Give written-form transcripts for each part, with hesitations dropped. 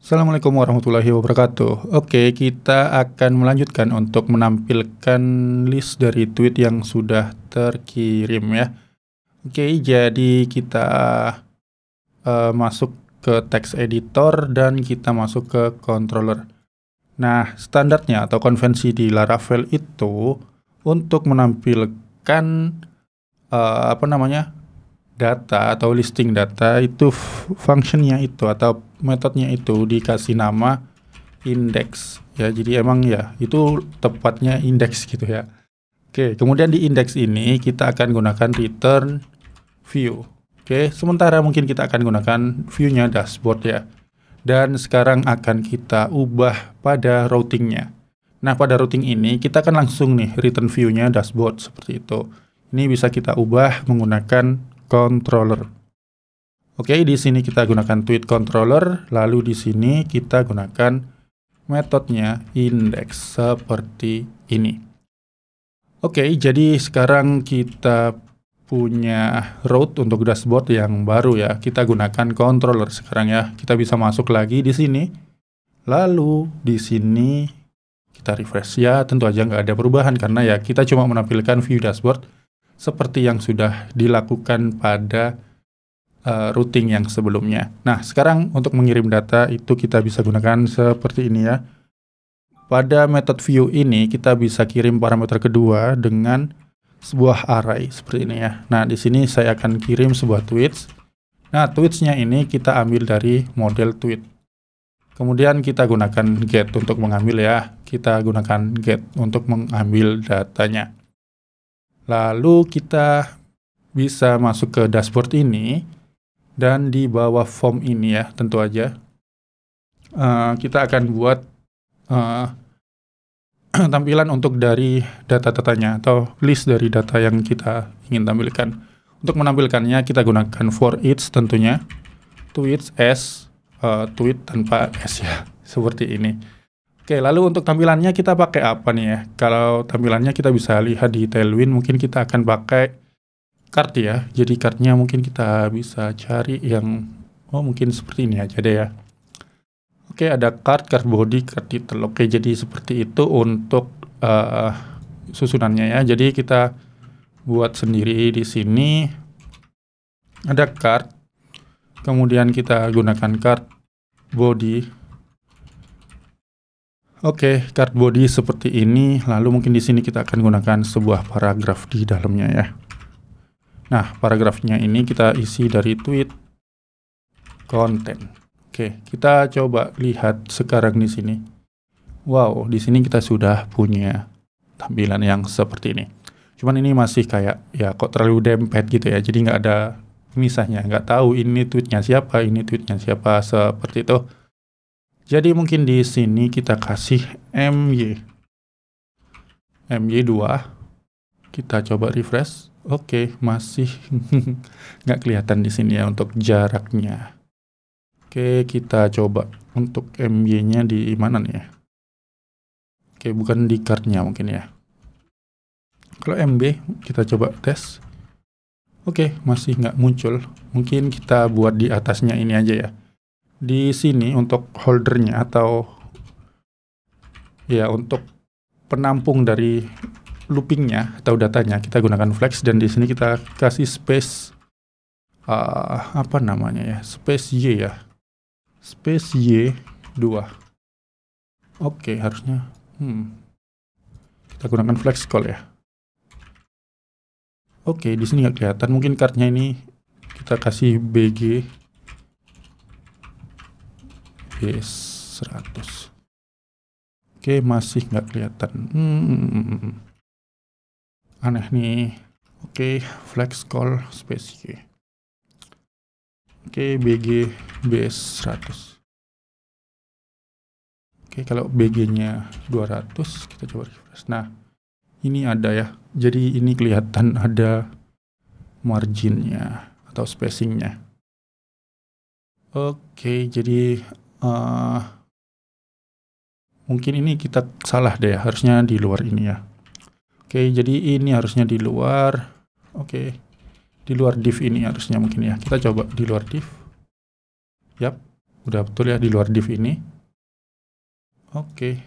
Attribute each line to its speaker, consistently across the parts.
Speaker 1: Assalamualaikum warahmatullahi wabarakatuh. Oke, kita akan melanjutkan untuk menampilkan list dari tweet yang sudah terkirim ya. Oke, jadi kita masuk ke text editor dan kita masuk ke controller. Nah, standarnya atau konvensi di Laravel itu untuk menampilkan data atau listing data itu functionnya itu atau metodenya itu dikasih nama index ya, jadi emang ya itu tepatnya index gitu ya. Oke, kemudian di index ini kita akan gunakan return view. Oke, sementara mungkin kita akan gunakan view-nya dashboard ya, dan sekarang akan kita ubah pada routingnya. Nah, pada routing ini kita akan langsung nih return view-nya dashboard seperti itu. Ini bisa kita ubah menggunakan controller. Oke, di sini kita gunakan tweet controller, lalu di sini kita gunakan metodenya index seperti ini. Oke, jadi sekarang kita punya route untuk dashboard yang baru ya. Kita gunakan controller sekarang ya. Kita bisa masuk lagi di sini. Lalu di sini kita refresh ya. Tentu aja nggak ada perubahan karena ya kita cuma menampilkan view dashboard seperti yang sudah dilakukan pada routing yang sebelumnya. Nah, sekarang untuk mengirim data itu kita bisa gunakan seperti ini ya. Pada method view ini kita bisa kirim parameter kedua dengan sebuah array seperti ini ya. Nah, di sini saya akan kirim sebuah tweets. Nah, tweetsnya ini kita ambil dari model tweet. Kemudian kita gunakan get untuk mengambil ya. Kita gunakan get untuk mengambil datanya. Lalu kita bisa masuk ke dashboard ini dan di bawah form ini ya, tentu aja kita akan buat tampilan untuk dari data-datanya atau list dari data yang kita ingin tampilkan. Untuk menampilkannya kita gunakan for each tentunya tweets s tweet tanpa s ya, seperti ini. Oke, lalu untuk tampilannya kita pakai apa nih ya? Kalau tampilannya kita bisa lihat di Tailwind, mungkin kita akan pakai card ya. Jadi cardnya mungkin kita bisa cari yang mungkin seperti ini aja deh ya. Oke, ada card body, card title. Oke, jadi seperti itu untuk susunannya ya. Jadi kita buat sendiri di sini. Ada card, kemudian kita gunakan card body. Oke, card body seperti ini. Lalu mungkin di sini kita akan gunakan sebuah paragraf di dalamnya ya. Nah, paragrafnya ini kita isi dari tweet content. Oke, kita coba lihat sekarang di sini. Wow, di sini kita sudah punya tampilan yang seperti ini. Cuman ini masih kayak ya kok terlalu dempet gitu ya. Jadi nggak ada misahnya, nggak tahu ini tweetnya siapa, ini tweetnya siapa, seperti itu. Jadi mungkin di sini kita kasih my2. Kita coba refresh. Oke, masih nggak kelihatan di sini ya untuk jaraknya. Oke, kita coba untuk my-nya di mana nih ya? Oke, bukan di card-nya mungkin ya. Kalau mb kita coba tes. Oke, masih nggak muncul. Mungkin kita buat di atasnya ini aja ya. Di sini untuk holdernya atau ya untuk penampung dari loopingnya atau datanya kita gunakan flex, dan di sini kita kasih space space y ya, space y2. Oke, harusnya kita gunakan flex call ya. Oke, di sini nggak kelihatan, mungkin cardnya ini kita kasih bg B100. Oke, masih nggak kelihatan. Aneh nih. Oke, flex call space y. Oke, bg B100. Oke, kalau bg-nya 200 kita coba refresh. Nah, ini ada ya. Jadi ini kelihatan ada marginnya atau spacingnya. Oke, jadi mungkin ini kita salah deh ya, harusnya di luar ini ya. Oke, jadi ini harusnya di luar. Oke, di luar div ini harusnya mungkin ya. Kita coba di luar div. Yap, Udah betul ya di luar div ini. Oke.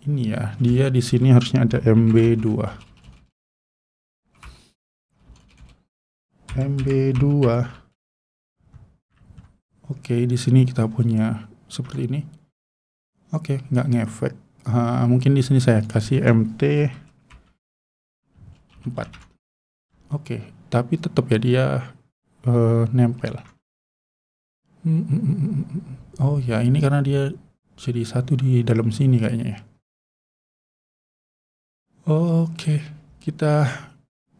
Speaker 1: Ini ya, dia di sini harusnya ada MB2. MB2. Oke, di sini kita punya seperti ini. Oke, nggak ngefek. Mungkin di sini saya kasih MT 4. Oke, tapi tetap ya dia nempel. Oh ya, ini karena dia jadi satu di dalam sini kayaknya ya. Oke, kita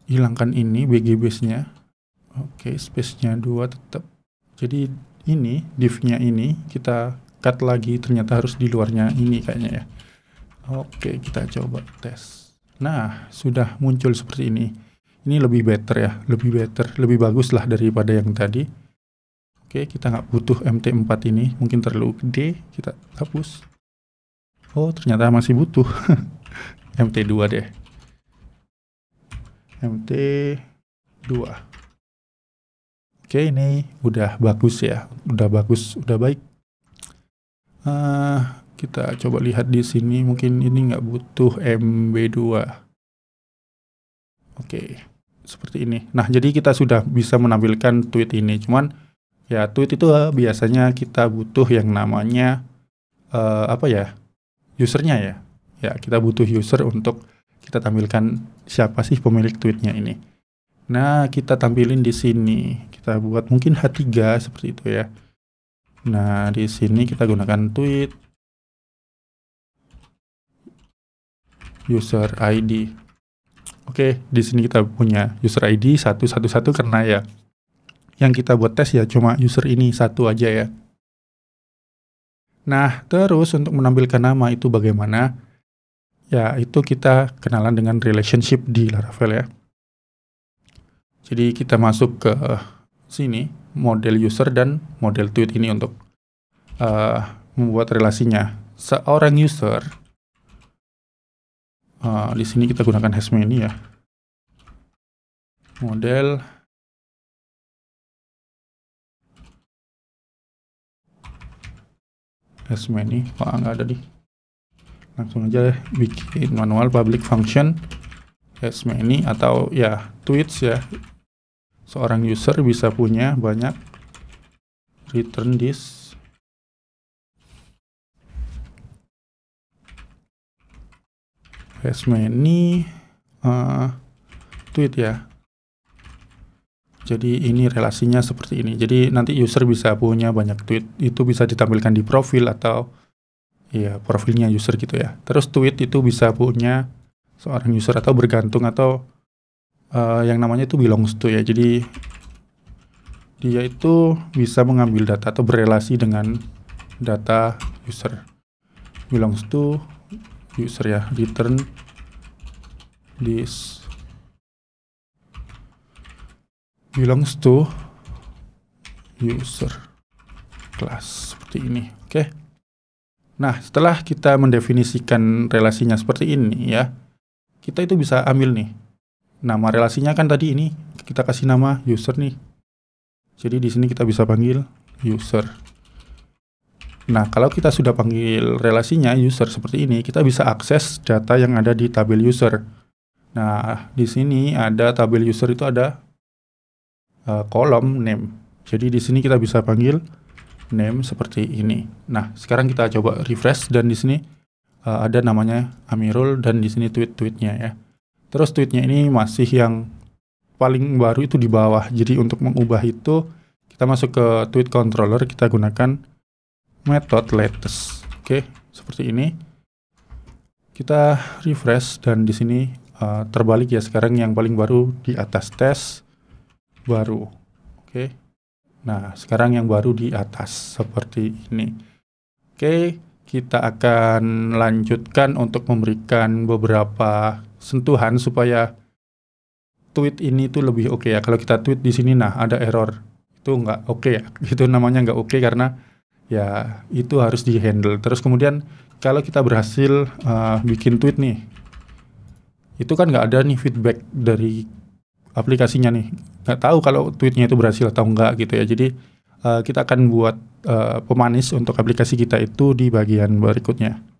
Speaker 1: hilangkan ini BG base-nya. Oke, space-nya 2 tetap. Jadi ini div-nya ini kita cut lagi, ternyata harus di luarnya ini kayaknya ya. Oke, kita coba tes. Nah, sudah muncul seperti ini. Ini lebih better ya, lebih bagus lah daripada yang tadi. Oke, kita nggak butuh MT4 ini, mungkin terlalu gede, kita hapus. Oh, ternyata masih butuh. MT2 deh. MT2. Oke, ini udah bagus ya, udah baik. Kita coba lihat di sini, mungkin ini nggak butuh MB2. Oke, seperti ini. Nah, jadi kita sudah bisa menampilkan tweet ini. Cuman ya tweet itu biasanya kita butuh yang namanya usernya ya. Ya, kita butuh user untuk kita tampilkan siapa sih pemilik tweetnya ini. Nah, kita tampilin di sini. Kita buat mungkin H3 seperti itu ya. Nah, di sini kita gunakan tweet user ID. Oke, di sini kita punya user ID 111 karena ya yang kita buat tes ya cuma user ini satu aja ya. Nah, terus untuk menampilkan nama itu bagaimana? Ya, itu kita kenalan dengan relationship di Laravel ya. Jadi kita masuk ke sini, model user dan model tweet ini untuk membuat relasinya. Seorang user, di sini kita gunakan hashmany ya. Model hashmany, nggak ada nih. Langsung aja bikin manual public function hashmany atau ya tweets ya. Seorang user bisa punya banyak return this hashmany tweet ya. Jadi ini relasinya seperti ini. Jadi nanti user bisa punya banyak tweet, itu bisa ditampilkan di profil atau ya profilnya user gitu ya. Terus tweet itu bisa punya seorang user atau bergantung atau yang namanya itu belongs to ya. Jadi dia itu bisa mengambil data atau berelasi dengan data user. Belongs to user ya, return this belongs to user class seperti ini. Oke. Nah, setelah kita mendefinisikan relasinya seperti ini ya, kita itu bisa ambil nih nama relasinya kan tadi ini kita kasih nama user nih. Jadi di sini kita bisa panggil user. Nah, kalau kita sudah panggil relasinya user seperti ini, kita bisa akses data yang ada di tabel user. Nah, di sini ada tabel user itu ada kolom name. Jadi di sini kita bisa panggil name seperti ini. Nah, sekarang kita coba refresh dan di sini ada namanya Amirul dan di sini tweet-tweetnya ya. Terus tweetnya ini masih yang paling baru itu di bawah. Jadi untuk mengubah itu kita masuk ke tweet controller, kita gunakan method latest. Oke, seperti ini. Kita refresh dan di sini terbalik ya, sekarang yang paling baru di atas tes baru. Oke. Nah, sekarang yang baru di atas seperti ini. Oke, kita akan lanjutkan untuk memberikan beberapa sentuhan supaya tweet ini tuh lebih oke ya. Kalau kita tweet di sini nah ada error, itu nggak oke ya. Itu namanya nggak oke karena ya itu harus di handle. Terus kemudian kalau kita berhasil bikin tweet nih, itu kan nggak ada nih feedback dari aplikasinya nih, nggak tahu kalau tweetnya itu berhasil atau enggak gitu ya. Jadi kita akan buat pemanis untuk aplikasi kita itu di bagian berikutnya.